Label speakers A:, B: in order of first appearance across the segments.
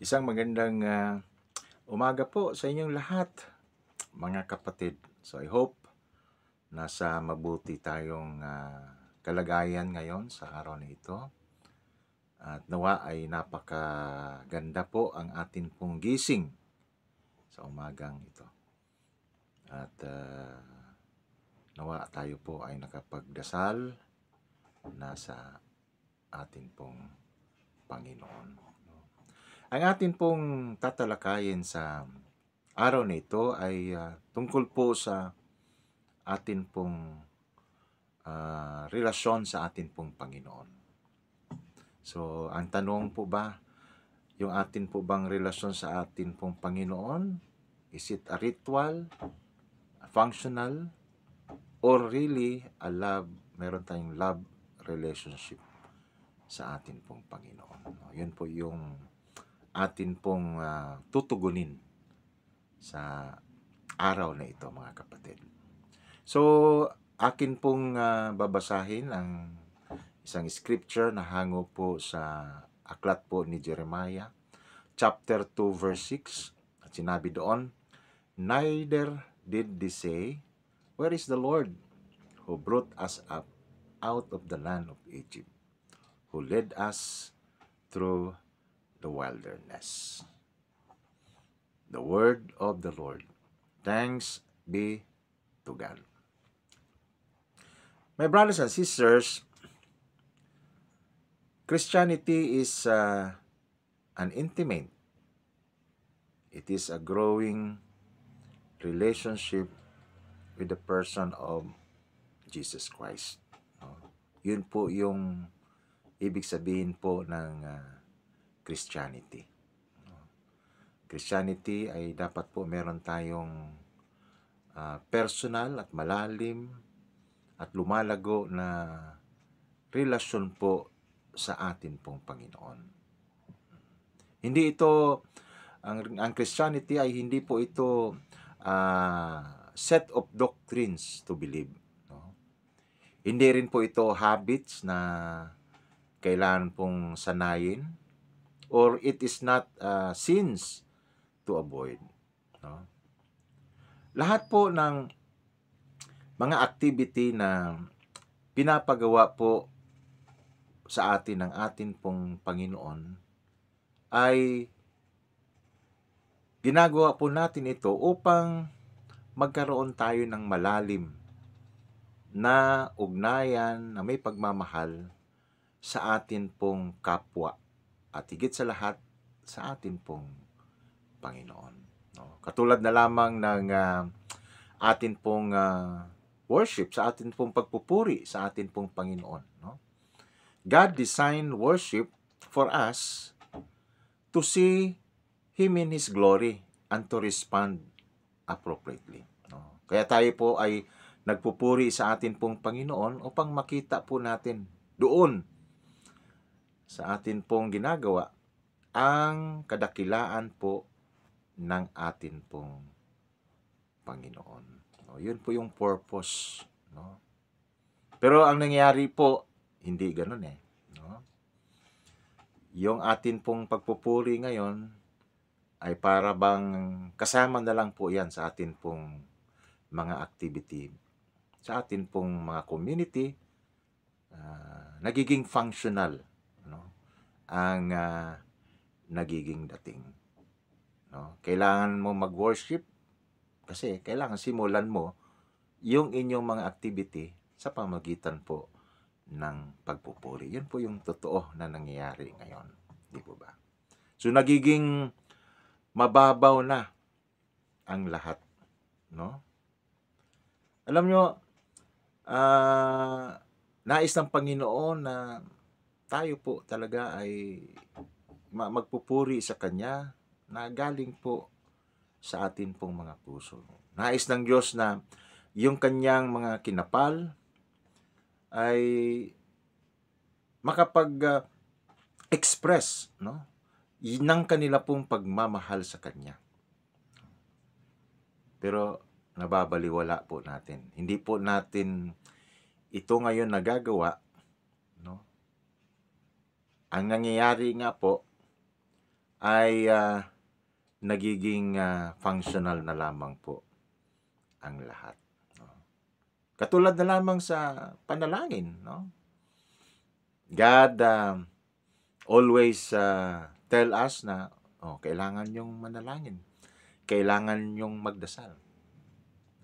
A: Isang magandang umaga po sa inyong lahat, mga kapatid. So I hope nasa mabuti tayong kalagayan ngayon sa araw na ito. At nawa ay napakaganda po ang atin pong gising sa umagang ito. At nawa tayo po ay nakapagdasal na sa atin pong Panginoon. Ang atin pong tatalakayin sa araw na ito ay tungkol po sa atin pong relasyon sa atin pong Panginoon. So, ang tanong po ba, yung atin po bang relasyon sa atin pong Panginoon, is it a ritual, a functional, or really a love, meron tayong love relationship sa atin pong Panginoon. Yun po yung atin pong tutugunin sa araw na ito, mga kapatid. So, akin pong babasahin ang isang scripture na hango po sa aklat po ni Jeremiah, chapter 2, verse 6. At sinabi doon, "Neither did they say, 'Where is the Lord who brought us up out of the land of Egypt, who led us through the wilderness?'" The word of the Lord. Thanks be to God. My brothers and sisters, Christianity is an intimate. It is a growing relationship with the person of Jesus Christ. Yun po yung ibig sabihin po ng Christianity. Christianity ay dapat po meron tayong personal at malalim at lumalago na relasyon po sa atin pong Panginoon. Hindi ito, ang Christianity ay hindi po ito set of doctrines to believe. No? Hindi rin po ito habits na kailangan pong sanayin, or it is not sins to avoid. No? Lahat po ng mga activity na pinapagawa po sa atin ng atin pong Panginoon ay ginagawa po natin ito upang magkaroon tayo ng malalim na ugnayan na may pagmamahal sa atin pong kapwa at higit sa lahat sa atin pong Panginoon. No? Katulad na lamang ng atin pong worship, sa atin pong pagpupuri sa atin pong Panginoon. No? God designed worship for us to see Him in His glory and to respond appropriately. No? Kaya tayo po ay nagpupuri sa atin pong Panginoon upang makita po natin doon sa atin pong ginagawa ang kadakilaan po ng atin pong Panginoon. No? Yun po yung purpose. No? Pero ang nangyayari po, hindi ganun eh. No? Yung atin pong pagpupuri ngayon ay para bang kasama na lang po yan sa atin pong mga activity, sa atin pong mga community, nagiging functional, no? Ang nagiging dating. No? Kailangan mo mag-worship kasi kailangan simulan mo yung inyong mga activity sa pamagitan po ng pagpupuri. Yun po yung totoo na nangyayari ngayon. Di po ba? So, nagiging mababaw na ang lahat. No? Alam nyo, nais ng Panginoon na tayo po talaga ay magpupuri sa Kanya na galing po sa atin pong mga puso. Nais ng Diyos na yung Kanyang mga kinapal ay makapag-express no, ng kanila pong pagmamahal sa Kanya. Pero nababaliwala po natin. Hindi po natin ito ngayon nagagawa. No? Ang nangyayari nga po ay nagiging functional na lamang po ang lahat. No? Katulad na lamang sa panalangin, no? God always tell us na kailangan yung manalangin. Kailangan yung magdasal.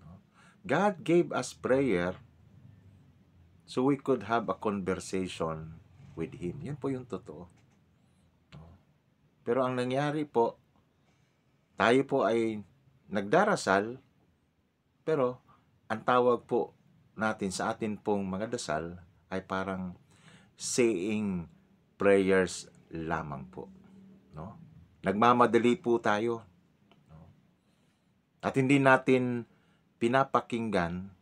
A: No? God gave us prayer so we could have a conversation with Him. Yun po yung totoo. No? Pero ang nangyari po, tayo po ay nagdarasal, pero ang tawag po natin sa atin pong mga dasal ay parang saying prayers lamang po. No? Nagmamadali po tayo. No? At hindi natin pinapakinggan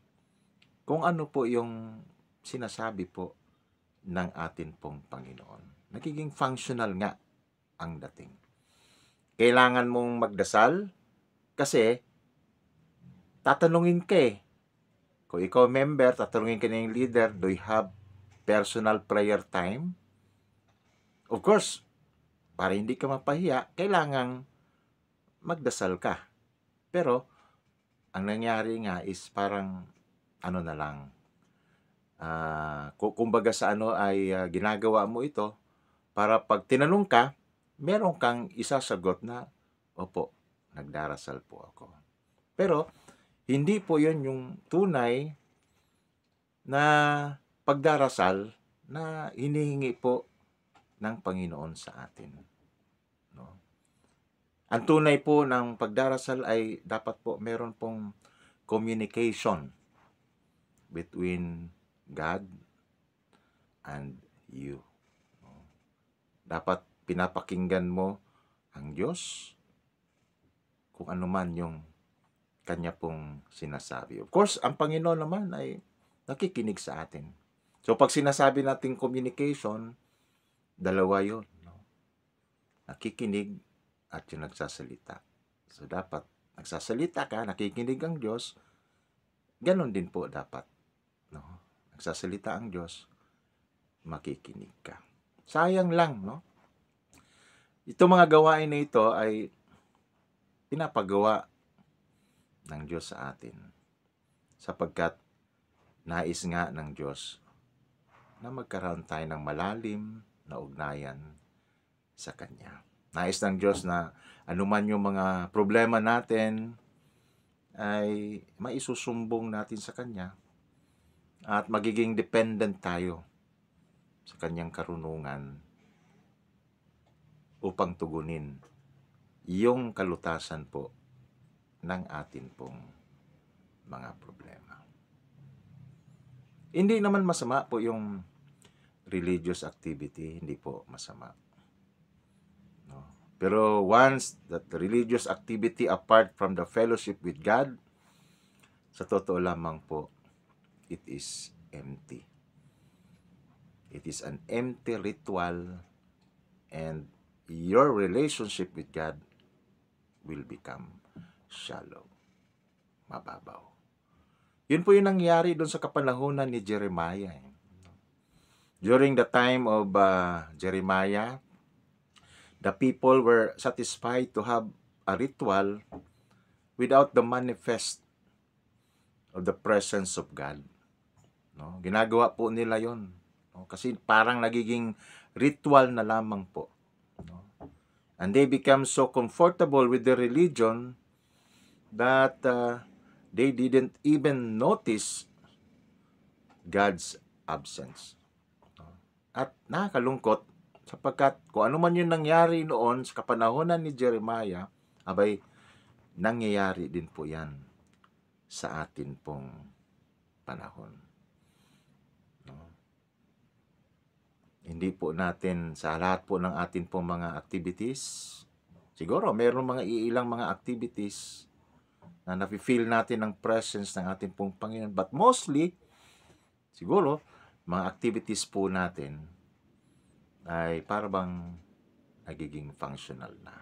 A: kung ano po yung sinasabi po ng atin pong Panginoon. Nagiging functional nga ang dating. Kailangan mong magdasal kasi tatanungin ka eh. Kung ikaw member, tatanungin ka ng leader, do you have personal prayer time? Of course, para hindi ka mapahiya, kailangang magdasal ka. Pero, ang nangyari nga is parang, ano na lang, kumbaga sa ano ay ginagawa mo ito, para pag tinanong ka, meron kang isasagot na, opo, nagdarasal po ako. Pero, hindi po yun yung tunay na pagdarasal na hinihingi po ng Panginoon sa atin. No? Ang tunay po ng pagdarasal ay dapat po meron pong communication between God and you. No? Dapat pinapakinggan mo ang Diyos kung ano man yung Kanya pong sinasabi. Of course, ang Panginoon naman ay nakikinig sa atin. So, pag sinasabi natin communication, dalawa yun. No? Nakikinig at yung nagsasalita. So, dapat nagsasalita ka, nakikinig ang Diyos, ganon din po dapat. No? Nagsasalita ang Diyos, makikinig ka. Sayang lang, no? Ito mga gawain na ito ay pinapagawa ng Diyos sa atin. Sapagkat nais nga ng Diyos na magkaroon tayo ng malalim na ugnayan sa Kanya. Nais ng Diyos na anuman yung mga problema natin ay maisusumbong natin sa Kanya at magiging dependent tayo sa Kanyang karunungan upang tugunin yung kalutasan po ng atin pong mga problema. Hindi naman masama po yung religious activity, hindi po masama. No? Pero once that the religious activity apart from the fellowship with God, sa totoo lamang po, it is empty. It is an empty ritual and your relationship with God will become shallow, mababaw. Yun po yung nangyari doon sa kapanahunan ni Jeremiah. During the time of Jeremiah, the people were satisfied to have a ritual without the manifest of the presence of God. No? Ginagawa po nila yon. No? Kasi parang nagiging ritual na lamang po. No? And they become so comfortable with their religion that they didn't even notice God's absence. At nakakalungkot sapagkat kung ano man yung nangyari noon sa kapanahonan ni Jeremiah, abay, nangyayari din po yan sa atin pong panahon. No? Hindi po natin sa lahat po ng atin pong mga activities, siguro mayroong mga iilang mga activities na nafe-feel natin ang presence ng ating pong Panginoon. But mostly, siguro, mga activities po natin ay parang nagiging functional na.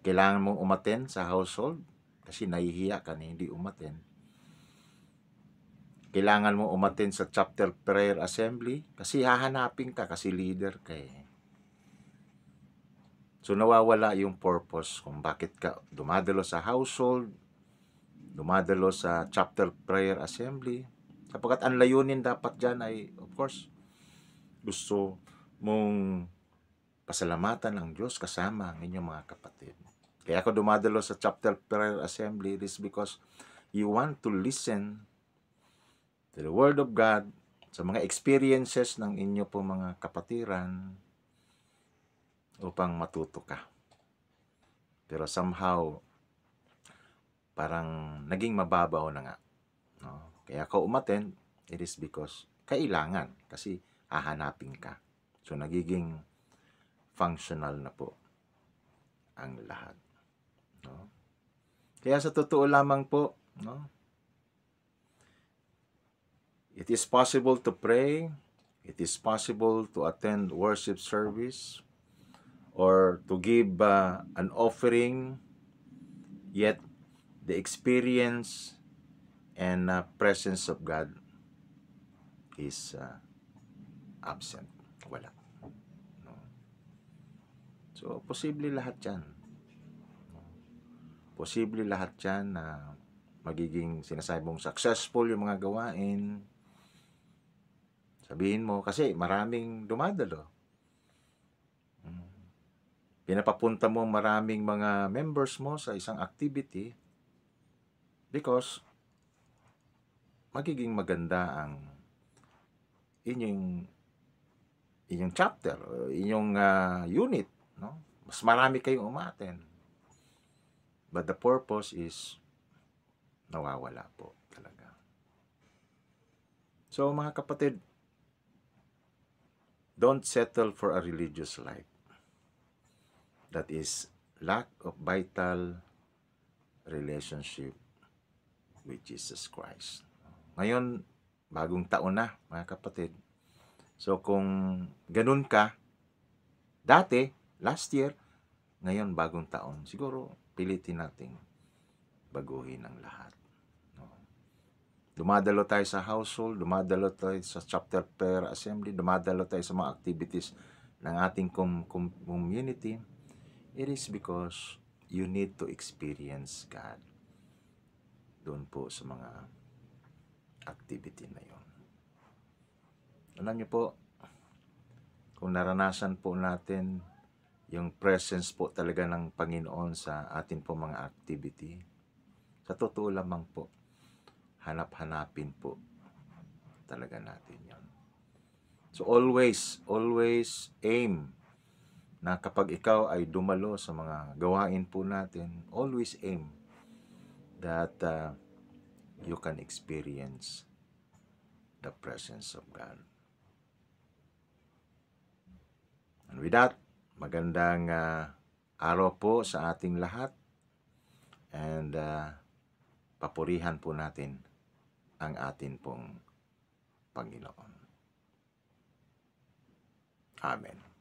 A: Kailangan mong umattend sa household kasi nahihiya ka na hindi umattend. Kailangan mong umattend sa chapter prayer assembly kasi hahanapin ka kasi leader ka eh. So nawawala yung purpose kung bakit ka dumadalo sa household, dumadalo sa chapter prayer assembly. Sapagkat ang layunin dapat dyan ay, of course, gusto mong pasalamatan ang Diyos kasama ang inyong mga kapatid. Kaya ako dumadalo sa chapter prayer assembly, it is because you want to listen to the Word of God, sa mga experiences ng inyo po mga kapatiran, upang matuto ka. Pero somehow, parang naging mababaw na nga. No? Kaya ako umattend, it is because kailangan, kasi hahanapin ka. So nagiging functional na po ang lahat. No? Kaya sa totoo lamang po, no? It is possible to pray, it is possible to attend worship service, or to give an offering, yet the experience and presence of God is absent. Wala. No? So, posible lahat yan. Posible lahat yan na magiging sinasabi mong successful yung mga gawain. Sabihin mo, kasi maraming dumadalo. Pinapapunta mo maraming mga members mo sa isang activity because magiging maganda ang inyong chapter, inyong unit, no? Mas marami kayong umaten. But the purpose is nawawala po talaga. So mga kapatid, don't settle for a religious life that is lack of vital relationship with Jesus Christ. Ngayon, bagong taon na, mga kapatid. So, kung ganun ka, dati, last year, ngayon, bagong taon, siguro, pilitin nating baguhin ang lahat. No? Dumadalo tayo sa household, dumadalo tayo sa chapter prayer assembly, dumadalo tayo sa mga activities ng ating community. It is because you need to experience God doon po sa mga activity na yon. Alam niyo po, kung naranasan po natin yung presence po talaga ng Panginoon sa atin po mga activity, sa totoo lamang po, hanap-hanapin po talaga natin yon. So always aim na kapag ikaw ay dumalo sa mga gawain po natin, always aim that you can experience the presence of God. And with that, magandang araw po sa ating lahat, and papurihan po natin ang atin pong Panginoon. Amen.